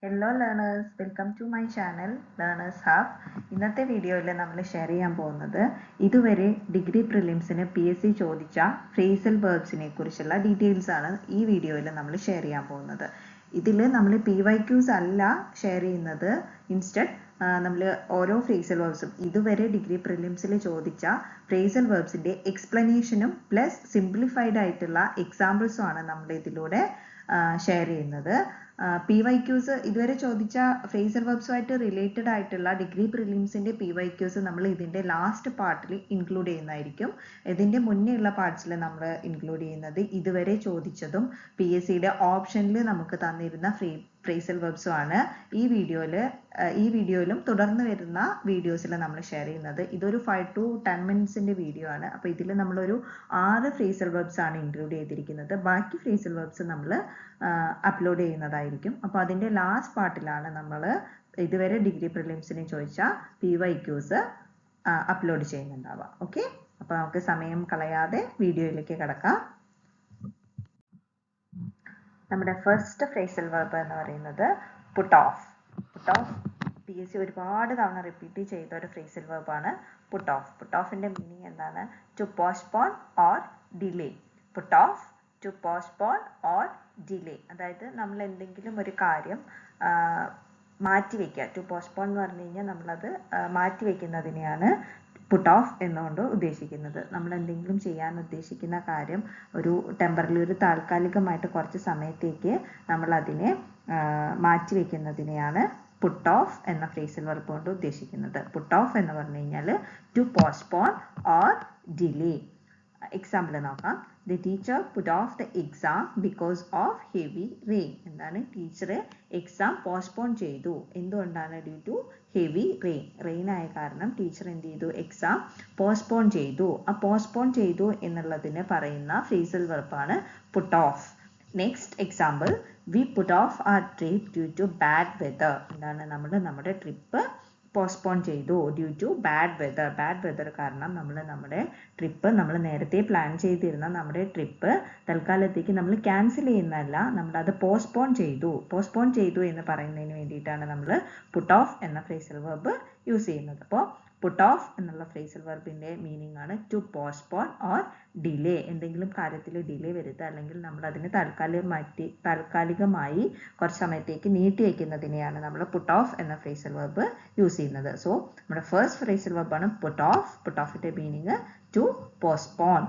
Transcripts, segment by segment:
Hello learners, welcome to my channel Learners Hub. ഇന്നത്തെ വീഡിയോയിൽ നമ്മൾ ഷെയർ ചെയ്യാൻ പോകുന്നത് ഇതുവരെ ഡിഗ്രി പ്രിലിംസിന് PSC ചോദിച്ച ഫ്രേസൽ വെർബ്സിനെ കുറിച്ചുള്ള ഡീറ്റെയിൽസ് ആണ് ഈ വീഡിയോയിൽ നമ്മൾ ഷെയർ ചെയ്യാൻ പോകുന്നത്. ഇതിൽ നമ്മൾ PYQs അല്ല ഷെയർ ചെയ്യുന്നത്. ഇൻസ്റ്റഡ് നമ്മൾ ഓരോ ഫ്രേസൽ വെർബ്സും ഇതുവരെ ഡിഗ്രി പ്രിലിംസിൽ ചോദിച്ച ഫ്രേസൽ വെർബ്സിന്റെ എക്സ്പ്ലനേഷനും പ്ലസ് സിംപ്ലിഫൈഡ് ആയിട്ടുള്ള എക്സാമ്പിൾസും ആണ് നമ്മൾ ഇതിലൂടെ ഷെയർ ചെയ്യുന്നത്. PYQs ഇതുവരെ ചോദിച്ച ഫ്രേസൽ വെർബ്സുമായിട്ട് റിലേറ്റഡ് ആയിട്ടുള്ള ഡിഗ്രി പ്രിലിംസിന്റെ PYQs നമ്മൾ ഇതിന്റെ ലാസ്റ്റ് പാർട്ടിൽ ഇൻക്ലൂഡ് ചെയ്യുന്നതായിരിക്കും. ഇതിന്റെ മുന്നേ ഉള്ള പാർട്സിൽ നമ്മൾ ഇൻക്ലൂഡ് ചെയ്യുന്നത് ഇതുവരെ ചോദിച്ചതും PSCയുടെ ഓപ്ഷനിൽ നമുക്ക് തന്നിരുന്ന ഫ്രേസൽ വെർബ്സും ആണ് ഈ വീഡിയോയിലും തുടർന്ന് വരുന്ന വീഡിയോസിൽ നമ്മൾ ഷെയർ ചെയ്യുന്നത്. ഇതൊരു 5 to 10 മിനിറ്റ്സിന്റെ വീഡിയോ ആണ്. അപ്പോൾ ഇതിൽ നമ്മളൊരു 6 ഫ്രേസൽ വെർബ്സ് ആണ് ഇൻക്ലൂഡ് ചെയ്തിരിക്കുന്നത്. ബാക്കി ഫ്രേസൽ വെർബ്സ് നമ്മൾ അപ്ലോഡ് ചെയ്യുന്നതായിരിക്കും. അപ്പോൾ അതിന്റെ ലാസ്റ്റ് പാർട്ടിലാണ് നമ്മൾ ഇതുവരെ ഡിഗ്രി പ്രിലിംസിന് ചോദിച്ച PYQs അപ്ലോഡ് ചെയ്യുന്നുണ്ടാവുക. ഓക്കെ, അപ്പോൾ നമുക്ക് സമയം കളയാതെ വീഡിയോയിലേക്ക് കടക്കാം. നമ്മുടെ ഫസ്റ്റ് ഫ്രേസൽ വെർബ് എന്ന് പറയുന്നത് പുട്ട് ഓഫ്. PSC ഒരുപാട് തവണ റിപ്പീറ്റ് ചെയ്ത ഒരു ഫ്രേസൽ വെർബ് ആണ് പുട്ട് ഓഫ്. പുട്ട് ഓഫിന്റെ മീനിങ് എന്താണ്? To postpone or delay. Put off, to postpone or delay, അതായത് നമ്മൾ എന്തെങ്കിലും ഒരു കാര്യം മാറ്റിവെക്കുക. ടു പോസ്റ്റ്പോൺ എന്ന് പറഞ്ഞു കഴിഞ്ഞാൽ നമ്മളത് മാറ്റിവെക്കുന്നതിനെയാണ് പുട്ട് ഓഫ് എന്നുകൊണ്ട് ഉദ്ദേശിക്കുന്നത്. നമ്മൾ എന്തെങ്കിലും ചെയ്യാൻ ഉദ്ദേശിക്കുന്ന കാര്യം ഒരു ടെമ്പററി, ഒരു താൽക്കാലികമായിട്ട് കുറച്ച് സമയത്തേക്ക് നമ്മൾ അതിനെ മാറ്റിവെക്കുന്നതിനെയാണ് പുട്ട് ഓഫ് എന്ന ഫ്രേസൽ വെർബ് കൊണ്ട് ഉദ്ദേശിക്കുന്നത്. പുട്ട് ഓഫ് എന്ന് പറഞ്ഞു കഴിഞ്ഞാൽ to postpone or delay. Example നോക്കാം. The teacher put off the exam because of heavy rain. എന്താണ്? ടീച്ചർ എക്സാം പോസ്റ്റ്പോൺ ചെയ്തു. എന്തുകൊണ്ടാണ്? Due to heavy rain. Rain ആയ കാരണം ടീച്ചർ എന്ത് ചെയ്തു? എക്സാം പോസ്റ്റ്പോൺ ചെയ്തു. ആ പോസ്റ്റ്പോൺ ചെയ്തു എന്നുള്ളതിന് പറയുന്ന ഫ്രേസൽ വെർബാണ് put off. Next example, we put off our trip due to bad weather. എന്താണ്? നമ്മൾ നമ്മുടെ ട്രിപ്പ് പോസ്റ്റ്പോൺ ചെയ്തു due to bad weather. Bad weather കാരണം നമ്മുടെ ട്രിപ്പ്, നമ്മൾ നേരത്തെ പ്ലാൻ ചെയ്തിരുന്ന നമ്മുടെ ട്രിപ്പ് തൽക്കാലത്തേക്ക് നമ്മൾ ക്യാൻസൽ ചെയ്യുന്നതല്ല, നമ്മളത് പോസ്റ്റ്പോൺ ചെയ്തു എന്ന് പറയുന്നതിന് വേണ്ടിയിട്ടാണ് നമ്മൾ പുട്ട് ഓഫ് എന്ന ഫ്രേസൽ വെർബ് യൂസ് ചെയ്യുന്നത്. അപ്പോൾ പുട്ട് ഓഫ് എന്നുള്ള ഫ്രേസൽ വെർബിന്റെ മീനിങ് ആണ് ടു പോസ്റ്റ്പോൺ ഓർ ഡിലേ. എന്തെങ്കിലും കാര്യത്തിൽ ഡിലേ വരുത്തുക, അല്ലെങ്കിൽ നമ്മൾ അതിനെ താൽക്കാലികമായി കുറച്ച് സമയത്തേക്ക് നീട്ടി വയ്ക്കുന്നതിനെയാണ് നമ്മൾ പുട്ട് ഓഫ് എന്ന ഫ്രേസൽ വെർബ് യൂസ് ചെയ്യുന്നത്. സോ നമ്മുടെ ഫസ്റ്റ് ഫ്രേസൽ വെർബാണ് പുട്ട് ഓഫ്. പുട്ട് ഓഫിന്റെ meaning to postpone.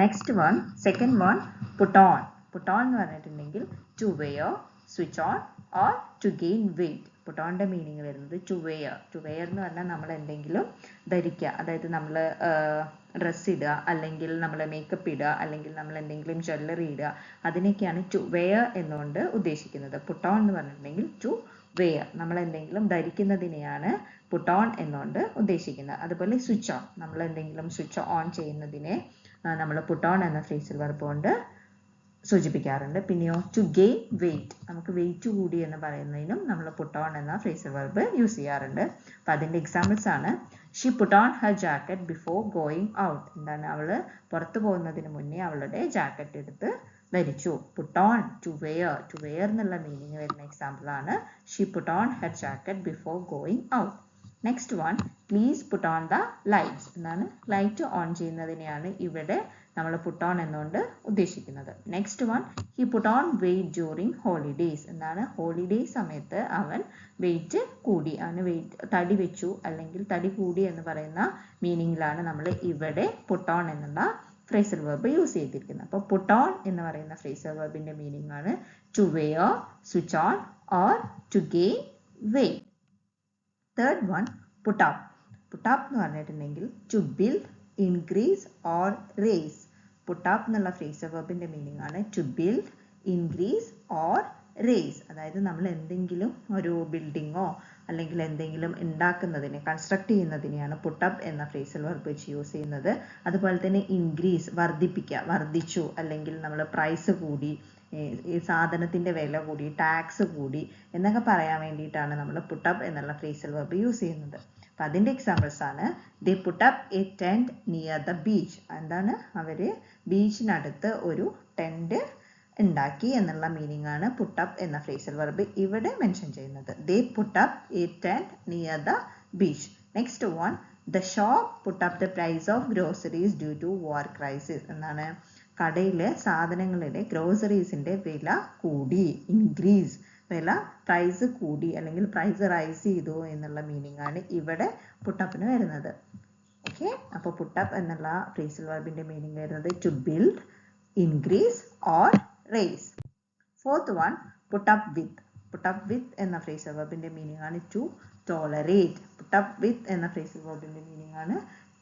Next one, second one, put on. Put on എന്ന് പറഞ്ഞിട്ടുണ്ടെങ്കിൽ to wear, switch on or to gain weight. Put ഓണിന്റെ meaning വരുന്നത് to wear. To wear എന്ന് പറഞ്ഞാൽ നമ്മൾ എന്തെങ്കിലും ധരിക്കുക, അതായത് നമ്മൾ ഡ്രസ്സ് ഇടുക, അല്ലെങ്കിൽ നമ്മൾ മേക്കപ്പ് ഇടുക, അല്ലെങ്കിൽ നമ്മൾ എന്തെങ്കിലും ജ്വല്ലറി ഇടുക, അതിനൊക്കെയാണ് ടു വെയർ എന്നുകൊണ്ട് ഉദ്ദേശിക്കുന്നത്. പുട്ട് ഓൺ എന്ന് പറഞ്ഞിട്ടുണ്ടെങ്കിൽ ടു വെയർ, നമ്മൾ എന്തെങ്കിലും ധരിക്കുന്നതിനെയാണ് പുട്ട് ഓൺ എന്നുകൊണ്ട് ഉദ്ദേശിക്കുന്നത്. അതുപോലെ സ്വിച്ച് ഓൺ, നമ്മൾ എന്തെങ്കിലും സ്വിച്ച് ഓൺ ചെയ്യുന്നതിനെ നമ്മൾ പുട്ട് ഓൺ എന്ന ഫ്രേസൽ വെർബ് കൊണ്ട് സൂചിപ്പിക്കാറുണ്ട്. പിന്നെയോ ടു ഗെയിൻ വെയിറ്റ്, നമുക്ക് വെയിറ്റ് കൂടി എന്ന് പറയുന്നതിനും നമ്മൾ പുട്ട് ഓൺ എന്ന ഫ്രേസൽ വെർബ് യൂസ് ചെയ്യാറുണ്ട്. അപ്പം അതിൻ്റെ എക്സാമ്പിൾസ് ആണ്, she put on her jacket before going out. എന്താണ്? അവൾ പുറത്തു പോകുന്നതിന് മുന്നേ അവളുടെ ജാക്കറ്റ് എടുത്ത് ധരിച്ചു. Put on, to wear. To wear എന്നുള്ള മീനിങ് വരുന്ന എക്സാമ്പിൾ ആണ് she put on her jacket before going out. Next one, please put on the lights. എന്താണ്? ലൈറ്റ് ഓൺ ചെയ്യുന്നതിനെയാണ് ഇവിടെ നമ്മൾ പുട്ട് ഓൺ എന്നുകൊണ്ട് ഉദ്ദേശിക്കുന്നത്. Next one, he put on weight during holidays. എന്താണ്? ഹോളിഡേ സമയത്ത് അവൻ വെയിറ്റ് കൂടി, അവന് വെയിറ്റ് തടി വെച്ചു, അല്ലെങ്കിൽ തടി കൂടി എന്ന് പറയുന്ന മീനിങ്ങിലാണ് നമ്മൾ ഇവിടെ പുട്ട് ഓൺ എന്നുള്ള ഫ്രേസൽ വെർബ് യൂസ് ചെയ്തിരിക്കുന്നത്. അപ്പോൾ പുട്ട് ഓൺ എന്ന് പറയുന്ന ഫ്രേസൽ വെർബിന്റെ മീനിങ് ആണ് to wear, switch on or to gain weight. Third one, put up. Put up എന്ന് പറഞ്ഞിട്ടുണ്ടെങ്കിൽ to build, increase or raise. Put up എന്നുള്ള ഫ്രേസൽ വെർബിന്റെ മീനിങ് ആണ് to build, increase or raise. അതായത് നമ്മൾ എന്തെങ്കിലും ഒരു ബിൽഡിങ്ങോ അല്ലെങ്കിൽ എന്തെങ്കിലും ഉണ്ടാക്കുന്നതിനെ, കൺസ്ട്രക്ട് ചെയ്യുന്നതിനെയാണ് പുട്ട് അപ്പ് എന്ന ഫ്രേസൽ വെർബ് വെച്ച് യൂസ് ചെയ്യുന്നത്. അതുപോലെ തന്നെ ഇൻക്രീസ്, വർദ്ധിപ്പിക്കുക, വർദ്ധിച്ചു, അല്ലെങ്കിൽ നമ്മൾ പ്രൈസ് കൂടി, ഈ സാധനത്തിന്റെ വില കൂടി, ടാക്സ് കൂടി എന്നൊക്കെ പറയാൻ വേണ്ടിയിട്ടാണ് നമ്മൾ പുട്ട് അപ്പ് എന്നുള്ള ഫ്രേസൽ വെർബ് യൂസ് ചെയ്യുന്നത്. അപ്പം അതിൻ്റെ എക്സാമ്പിൾസ് ആണ്, they put up a tent near the beach. എന്താണ്? അവർ ബീച്ചിനടുത്ത് ഒരു ടെൻറ്റ് ഉണ്ടാക്കി എന്നുള്ള മീനിങ് ആണ് പുട്ട് അപ്പ് എന്ന ഫ്രേസൽ വെർബ് ഇവിടെ മെൻഷൻ ചെയ്യുന്നത്. They put up a tent near the beach. Next one, the shop put up the price of groceries due to war crisis. എന്നാണ് കടയിലെ സാധനങ്ങളുടെ ഗ്രോസറീസിന്റെ വില കൂടി, ഇൻക്രീസ്, വില പ്രൈസ് കൂടി അല്ലെങ്കിൽ പ്രൈസ് റൈസ് ചെയ്തു എന്നുള്ള മീനിങ് ആണ് ഇവിടെ പുട്ടപ്പിന് വരുന്നത്. ഓക്കെ, അപ്പോൾ പുട്ടപ്പ് എന്നുള്ള ഫ്രേസൽ വെർബിന്റെ മീനിങ് വരുന്നത് to build, increase or raise. Fourth one, put up with. Put up with എന്ന ഫ്രേസൽ വെർബിന്റെ മീനിങ് ആണ് to tolerate. Put up with എന്ന ഫ്രേസൽ വെർബിന്റെ മീനിങ് ആണ്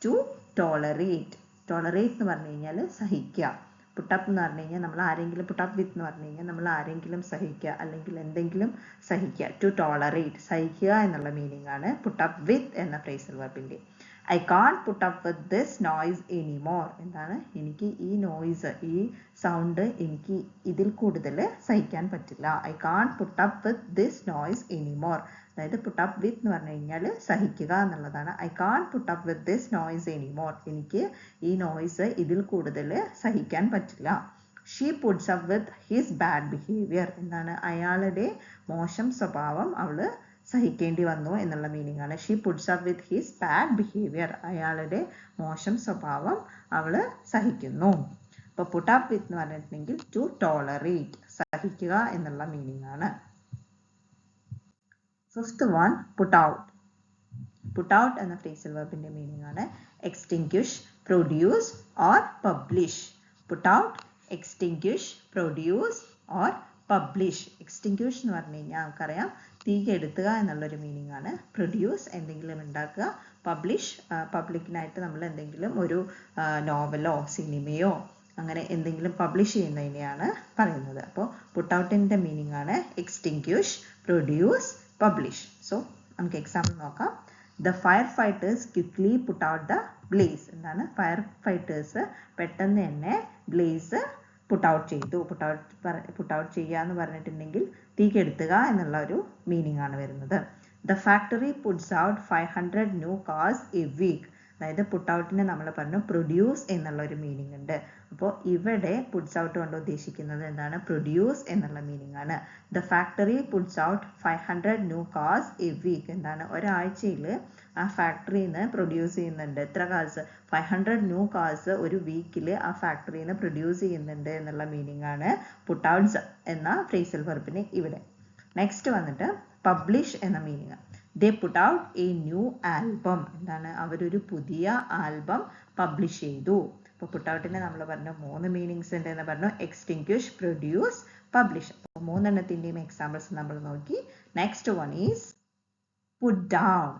ടു ടോളറേറ്റ്. ടോളറേറ്റ് എന്ന് പറഞ്ഞു കഴിഞ്ഞാൽ സഹിക്കുക. പുട്ടപ്പ് എന്ന് പറഞ്ഞു കഴിഞ്ഞാൽ നമ്മൾ ആരെങ്കിലും, പുട്ടപ്പ് വിത്ത് എന്ന് പറഞ്ഞു കഴിഞ്ഞാൽ നമ്മൾ ആരെങ്കിലും സഹിക്കുക അല്ലെങ്കിൽ എന്തെങ്കിലും സഹിക്കുക. ടു ടോളറേറ്റ്, സഹിക്കുക എന്നുള്ള മീനിങ് ആണ് പുട്ടപ്പ് വിത്ത് എന്ന ഫ്രേസൽ വെർബിന്റെ. I can't put up with this noise anymore. എന്താണ്, എനിക്ക് ഈ നോയ്സ്, ഈ സൗണ്ട് എനിക്ക് ഇതിൽ കൂടുതൽ സഹിക്കാൻ പറ്റില്ല. I can't put up with this noise anymore. അതായത് പുട്ട് അപ്പ് വിത്ത് എന്ന് പറഞ്ഞു കഴിഞ്ഞാൽ സഹിക്കുക എന്നുള്ളതാണ്. I can't put up with this noise anymore. എനിക്ക് ഈ നോയ്സ് ഇതിൽ കൂടുതൽ സഹിക്കാൻ പറ്റില്ല. She puts up with his bad behaviour. എന്താണ്, അയാളുടെ മോശം സ്വഭാവം അവള് സഹിക്കേണ്ടി വന്നു എന്നുള്ള മീനിങ് ആണ്. She puts up with his bad behaviour. അയാളുടെ മോശം സ്വഭാവം അവള് സഹിക്കുന്നു. അപ്പോൾ പുട്ട് അപ്പ് വിത്ത് എന്ന് പറഞ്ഞിട്ടുണ്ടെങ്കിൽ ടു ടോളറേറ്റ്, സഹിക്കുക എന്നുള്ള മീനിങ് ആണ്. Fifth one, put out. Put out എന്ന ഫ്രേസൽ വെർബിന്റെ മീനിങ് ആണ് extinguish, produce or publish. Put out, extinguish, produce or publish. Extinguish എന്ന് പറഞ്ഞു കഴിഞ്ഞാൽ നമുക്കറിയാം തീ കെടുത്തുക എന്നുള്ളൊരു മീനിങ് ആണ്. പ്രൊഡ്യൂസ്, എന്തെങ്കിലും ഉണ്ടാക്കുക. പബ്ലിഷ്, പബ്ലിക്കിനായിട്ട് നമ്മൾ എന്തെങ്കിലും ഒരു നോവലോ സിനിമയോ അങ്ങനെ എന്തെങ്കിലും പബ്ലിഷ് ചെയ്യുന്നതിനെയാണ് പറയുന്നത്. അപ്പോൾ പുട്ട് ഔട്ടിൻ്റെ മീനിങ് ആണ് എക്സ്റ്റിങ്ക്വിഷ്, പ്രൊഡ്യൂസ്, പബ്ലിഷ്. സോ നമുക്ക് എക്സാമ്പിൾ നോക്കാം. The fire fighters quickly put out the blaze. എന്താണ്, ഫയർ ഫൈറ്റേഴ്സ് പെട്ടെന്ന് തന്നെ ബ്ലേസ് പുട്ട് ഔട്ട് ചെയ്തു. പുട്ട് ഔട്ട് ചെയ്യുക എന്ന് പറഞ്ഞിട്ടുണ്ടെങ്കിൽ തീ കെടുത്തുക എന്നുള്ള ഒരു മീനിങ് ആണ് വരുന്നത്. The factory puts out 500 new cars a week. അതായത് പുട്ട് ഔട്ടിന് നമ്മൾ പറഞ്ഞു പ്രൊഡ്യൂസ് എന്നുള്ള ഒരു മീനിങ് ഉണ്ട്. അപ്പോൾ ഇവിടെ പുട്ട്സ് ഔട്ട് കൊണ്ട് ഉദ്ദേശിക്കുന്നത് എന്താണ്, പ്രൊഡ്യൂസ് എന്നുള്ള മീനിങ് ആണ്. The factory puts out 500 new cars a week. എന്താണ്, ഒരാഴ്ചയിൽ ആ ഫാക്ടറിയിൽ നിന്ന് പ്രൊഡ്യൂസ് ചെയ്യുന്നുണ്ട് എത്ര കാർസ്, 500 ന്യൂ കാർസ് ഒരു വീക്കിൽ ആ ഫാക്ടറിയിൽ നിന്ന് പ്രൊഡ്യൂസ് ചെയ്യുന്നുണ്ട് എന്നുള്ള മീനിങ് ആണ് പുട്ട് ഔട്ട്സ് എന്ന ഫ്രേസൽ വെർബിന് ഇവിടെ. നെക്സ്റ്റ് വന്നിട്ട് പബ്ലിഷ് എന്ന meaning. They put out A new album. എന്താണ്, അവരൊരു പുതിയ ആൽബം പബ്ലിഷ് ചെയ്തു. അപ്പോൾ പുട്ട് ഔട്ടിന് നമ്മൾ പറഞ്ഞു 3 മീനിങ്സ് ഉണ്ട് എന്ന് പറഞ്ഞു, എക്സ്റ്റിങ്ക്വിഷ്, പ്രൊഡ്യൂസ്, പബ്ലിഷ്. അപ്പോൾ 3 എക്സാമ്പിൾസ് നമ്മൾ നോക്കി. Next one is puttu down.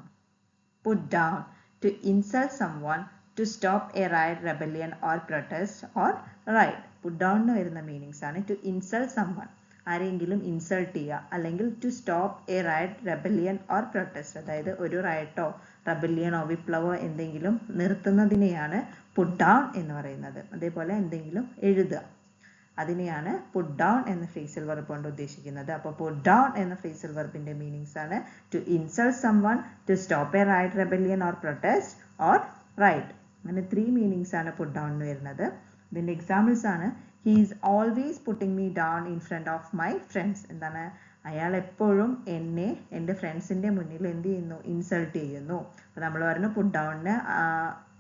Put down, to insult someone, to stop a riot, rebellion or protest or riot. Put down എന്ന് വരുന്ന മീനിങ്സ് ആണ് to insult someone, ആരെങ്കിലും ഇൻസൾട്ട് ചെയ്യുക, അല്ലെങ്കിൽ to stop a riot, rebellion or protest, അതായത് ഒരു റയറ്റോ റെബല്യനോ വിപ്ലവോ എന്തെങ്കിലും നിർത്തുന്നതിനെയാണ് put down എന്ന് പറയുന്നത്. അതേപോലെ എന്തെങ്കിലും എഴുതുക, അതിനെയാണ് പുട്ട് ഡൗൺ എന്ന ഫ്രേസൽ വെർബ് കൊണ്ട് ഉദ്ദേശിക്കുന്നത്. അപ്പോൾ പുട്ട് ഡൗൺ എന്ന ഫ്രേസൽ വെർബിന്റെ മീനിങ്സ് ആണ് to insult someone, to stop a riot, rebellion or protest or riot. അങ്ങനെ 3 മീനിങ്സ് ആണ് പുട്ട് ഡൗൺ എന്ന് വരുന്നത്. ഇതിന്റെ എക്സാമ്പിൾസ് ആണ് he is always putting me down in front of my friends. എന്താണ്, അയാൾ എപ്പോഴും എന്നെ എൻ്റെ ഫ്രണ്ട്സിന്റെ മുന്നിൽ എന്ത് ചെയ്യുന്നു, ഇൻസൾട്ട് ചെയ്യുന്നു. അപ്പോൾ നമ്മൾ പറഞ്ഞു പുട്ട് ഡൗണിന്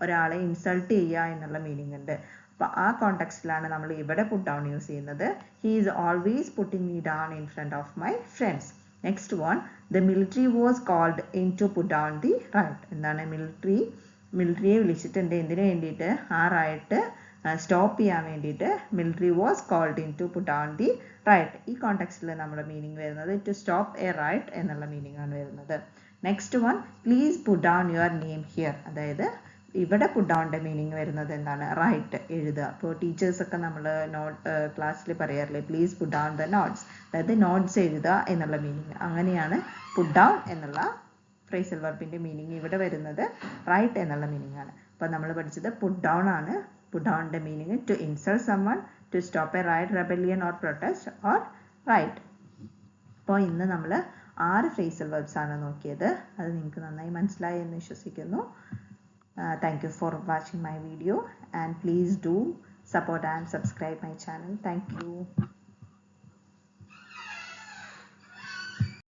ഒരാളെ ഇൻസൾട്ട് ചെയ്യുക എന്നുള്ള മീനിങ് ഉണ്ട്. അപ്പോൾ ആ കോണ്ടെക്സ്റ്റിലാണ് നമ്മൾ ഇവിടെ പുട്ട് ഡൗൺ യൂസ് ചെയ്യുന്നത്. He is always putting me down in front of my friends. Next one, the military was called in to put down the riot. എന്താണ്, മിലിറ്ററിയെ വിളിച്ചിട്ടുണ്ട് എന്തിനു വേണ്ടിയിട്ട്, ആ റൈറ്റ് സ്റ്റോപ്പ് ചെയ്യാൻ വേണ്ടിയിട്ട്. Military was called in to put down the riot. ഈ കോണ്ടെക്സ്റ്റിൽ നമ്മുടെ മീനിങ് വരുന്നത് ടു സ്റ്റോപ്പ് എ റൈറ്റ് എന്നുള്ള മീനിങ് ആണ് വരുന്നത്. Next one, please put down your name here. അതായത് ഇവിടെ പുട്ട് ഡൗണിന്റെ മീനിങ് വരുന്നത് എന്താണ്, റൈറ്റ്, എഴുതുക. അപ്പോൾ ടീച്ചേഴ്സൊക്കെ നമ്മൾ ക്ലാസ്സിൽ പറയാറില്ലേ please put down the notes, അതായത് നോട്ട്സ് എഴുതുക എന്നുള്ള മീനിങ്. അങ്ങനെയാണ് പുട്ട് ഡൗൺ എന്നുള്ള ഫ്രേസൽ വെർബിന്റെ മീനിങ് ഇവിടെ വരുന്നത് റൈറ്റ് എന്നുള്ള മീനിങ് ആണ്. അപ്പോൾ നമ്മൾ പഠിച്ചത് പുട്ട് ഡൗൺ ആണ്. പുട്ട് ഡൗണിന്റെ meaning to insult someone, to stop a riot, rebellion or protest or riot. അപ്പോൾ ഇന്ന് നമ്മൾ 6 ഫ്രേസൽ വെർബ്സ് ആണ് നോക്കിയത്. അത് നിങ്ങൾക്ക് നന്നായി മനസ്സിലായി എന്ന് വിശ്വസിക്കുന്നു. Thank you for watching my video, and please do support and subscribe my channel. Thank you.